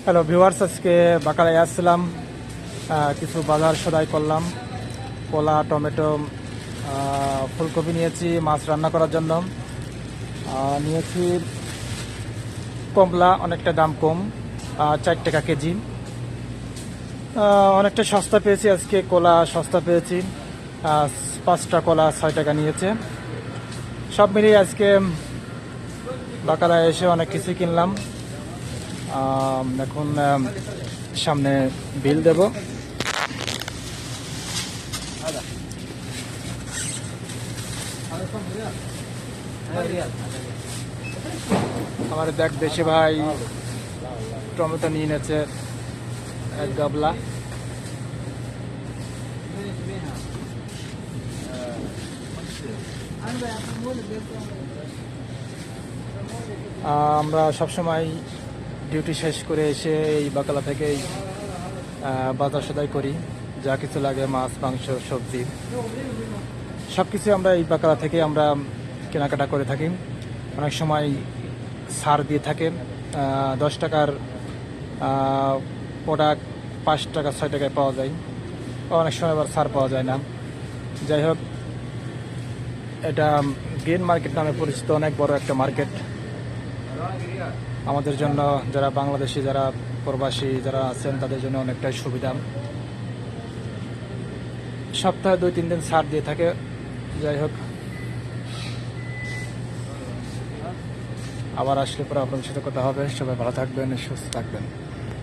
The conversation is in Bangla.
হ্যালো ভিউয়ার্স, আজকে বাকালায় আসছিলাম, কিছু বাজার সদাই করলাম। কলা, টমেটো, ফুলকপি নিয়েছি মাছ রান্না করার জন্য। নিয়েছি কমলা, অনেকটা দাম কম, 4 টাকা কেজি। অনেকটা সস্তা পেয়েছি আজকে, কলা সস্তা পেয়েছি। 5টা কলা 6 টাকা নিয়েছে। সব মিলিয়ে আজকে বাকালায় এসে অনেক কিছু কিনলাম। এখন সামনে বিল দেব। আমার দেখ দেশে ভাই টমেটো নিয়ে নিয়েছে 1 গাবলা। আমরা সবসময় ডিউটি শেষ করে এসে এই বাকালা থেকেই বাজার সদাই করি। যা কিছু লাগে, মাছ, মাংস, সবজি, সব কিছু আমরা এই বাকালা থেকে আমরা কেনাকাটা করে থাকি। অনেক সময় ছাড় দিয়ে থাকে, 10 টাকার প্রোডাক্ট 5 টাকা 6 টাকায় পাওয়া যায়। অনেক সময় আবার ছাড় পাওয়া যায় না। যাই হোক, এটা গ্রিন মার্কেট নামে পরিচিত, অনেক বড় একটা মার্কেট আমাদের জন্য, যারা বাংলাদেশি, যারা প্রবাসী যারা আছেন তাদের জন্য অনেকটাই সুবিধা। সপ্তাহে 2-3 দিন ছাড় দিয়ে থাকে। যাই হোক, আবার আসলে পরে আপনাদের সাথে কথা হবে। সবাই ভালো থাকবেন, সুস্থ থাকবেন।